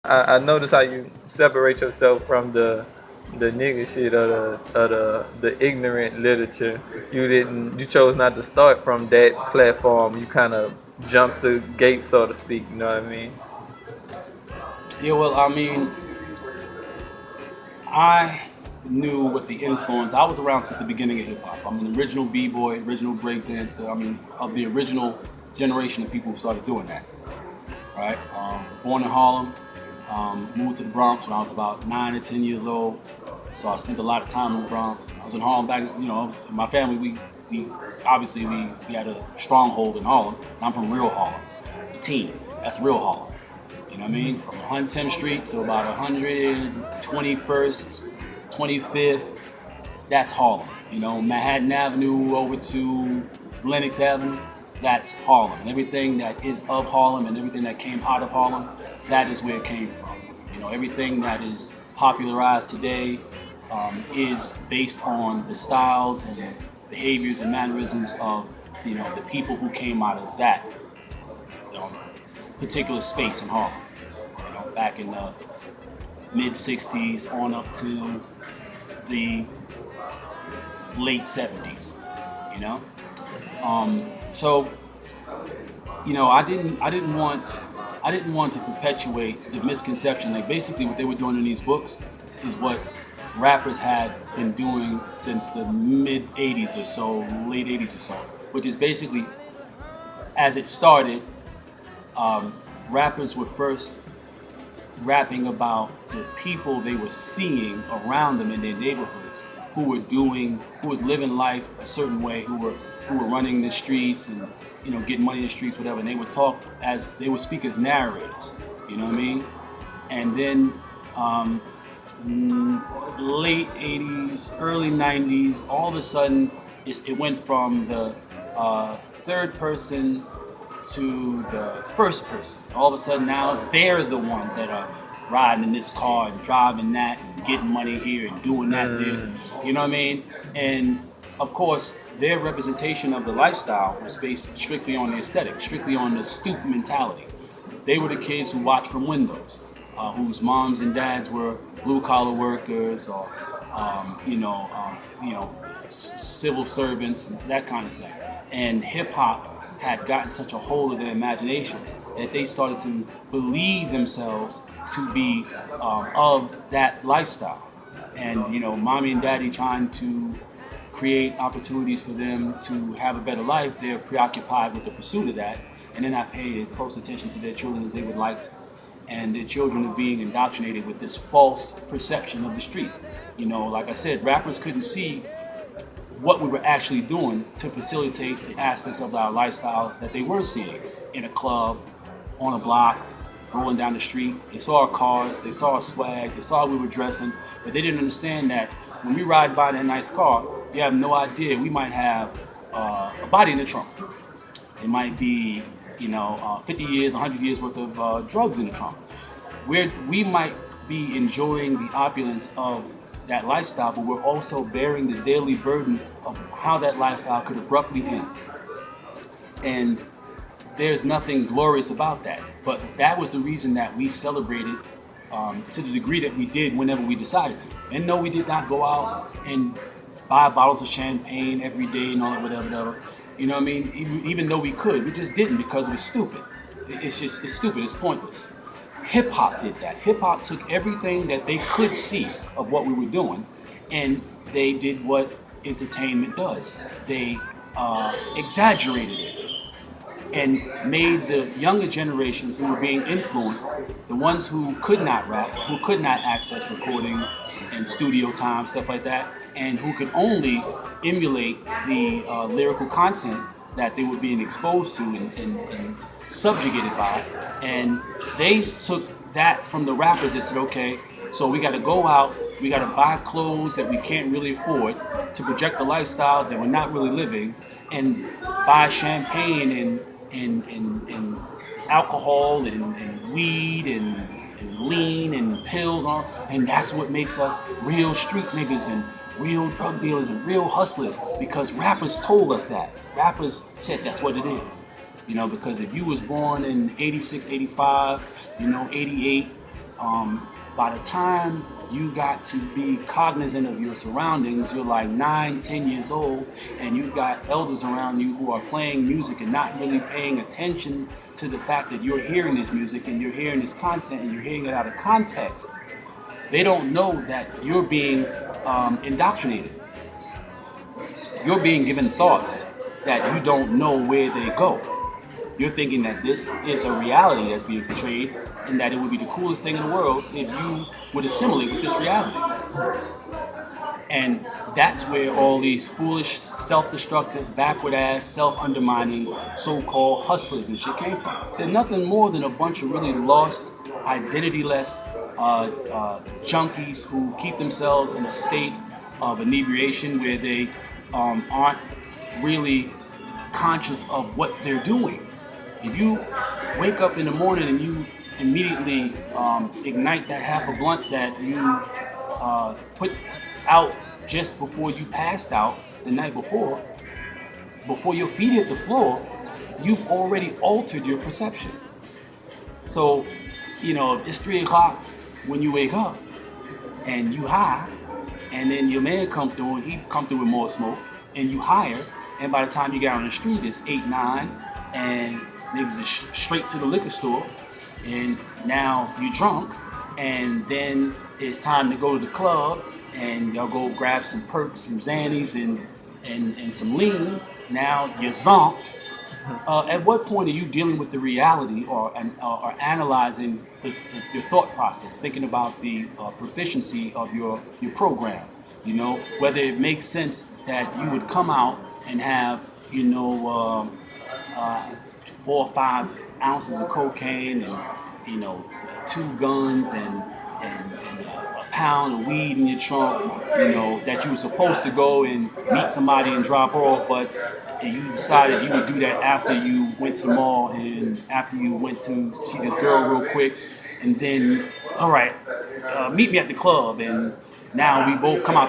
I notice how you separate yourself from the nigga shit or the ignorant literature. You chose not to start from that platform. You kind of jumped the gate, so to speak. You know what I mean? Yeah, well, I mean, I knew what the influence. I was around since the beginning of hip hop. I'm an original b-boy, original breakdancer. I mean, of the original generation of people who started doing that. Right? Born in Harlem, moved to the Bronx when I was about 9 or 10 years old. So I spent a lot of time in the Bronx. I was in Harlem back. My family, we obviously we had a stronghold in Harlem. And I'm from real Harlem, the teens. That's real Harlem. You know what I mean? From 110th Street to about 121st, 25th, that's Harlem. Manhattan Avenue over to Lenox Avenue, that's Harlem. And everything that is of Harlem and everything that came out of Harlem, that is where it came from. Everything that is popularized today is based on the styles and behaviors and mannerisms of the people who came out of that particular space in Harlem. Back in the mid '60s on up to the late '70s. You know, so I didn't want to perpetuate the misconception. Like basically, what they were doing in these books is what rappers had been doing since the mid '80s or so, late '80s or so, which is basically as it started. Rappers were first rapping about the people they were seeing around them in their neighborhoods who was living life a certain way, who were running the streets and getting money in the streets, whatever. And they would speak as narrators. You know what I mean? And then late '80s, early '90s, all of a sudden it went from the third person to the first person. All of a sudden now they're the ones that are riding in this car and driving that and getting money here and doing that there. You know what I mean? And of course, their representation of the lifestyle was based strictly on the aesthetic, strictly on the stoop mentality. They were the kids who watched from windows, whose moms and dads were blue collar workers or civil servants, that kind of thing. And hip hop had gotten such a hold of their imaginations that they started to believe themselves to be of that lifestyle. And mommy and daddy trying to create opportunities for them to have a better life, they're preoccupied with the pursuit of that, and they're not paying as close attention to their children as they would like to. And their children are being indoctrinated with this false perception of the street. Like I said, rappers couldn't see what we were actually doing to facilitate the aspects of our lifestyles that they were seeing in a club, on a block, rolling down the street. They saw our cars, they saw our swag, they saw how we were dressing, but they didn't understand that when we ride by that nice car, you have no idea we might have a body in the trunk. It might be, 50 years, 100 years worth of drugs in the trunk. Where we might be enjoying the opulence of that lifestyle, but we're also bearing the daily burden of how that lifestyle could abruptly end. And there's nothing glorious about that. But that was the reason that we celebrated to the degree that we did whenever we decided to. And no, we did not go out and buy bottles of champagne every day and all that, whatever. You know what I mean? Even though we could, we just didn't because it was stupid. It's stupid, it's pointless. Hip hop did that. Hip hop took everything that they could see of what we were doing, and they did what entertainment does. They exaggerated it and made the younger generations who were being influenced, the ones who could not rap, who could not access recording and studio time, stuff like that, and who could only emulate the lyrical content that they were being exposed to and subjugated by. And they took that from the rappers and said, okay, so we got to go out, we got to buy clothes that we can't really afford to project the lifestyle that we're not really living, and buy champagne and alcohol and weed and lean and pills on, and that's what makes us real street niggas and real drug dealers and real hustlers, because rappers told us that. Rappers said that's what it is. Because if you was born in 86, 85, 88, By the time you got to be cognizant of your surroundings, you're like 9, 10 years old, and you've got elders around you who are playing music and not really paying attention to the fact that you're hearing this music and you're hearing this content and you're hearing it out of context. They don't know that you're being indoctrinated. You're being given thoughts that you don't know where they go. You're thinking that this is a reality that's being portrayed and that it would be the coolest thing in the world if you would assimilate with this reality. And that's where all these foolish, self-destructive, backward-ass, self-undermining, so-called hustlers and shit came from. They're nothing more than a bunch of really lost, identityless junkies who keep themselves in a state of inebriation where they aren't really conscious of what they're doing. If you wake up in the morning and you immediately ignite that half a blunt that you put out just before you passed out the night before your feet hit the floor, you've already altered your perception. So, if it's 3 o'clock when you wake up and you high, and then your man come through and he come through with more smoke, and you higher, and by the time you get on the street, it's 8, 9, and niggas is straight to the liquor store, and now you're drunk, and then it's time to go to the club, and y'all go grab some perks, some Xannies, and some lean. Now you're zonked. At what point are you dealing with the reality or analyzing your thought process, thinking about the proficiency of your program? Whether it makes sense that you would come out and have 4 or 5 ounces of cocaine and 2 guns and a pound of weed in your trunk, that you were supposed to go and meet somebody and drop off, but you decided you would do that after you went to the mall and after you went to see this girl real quick, and then, all right, meet me at the club, and now we both come out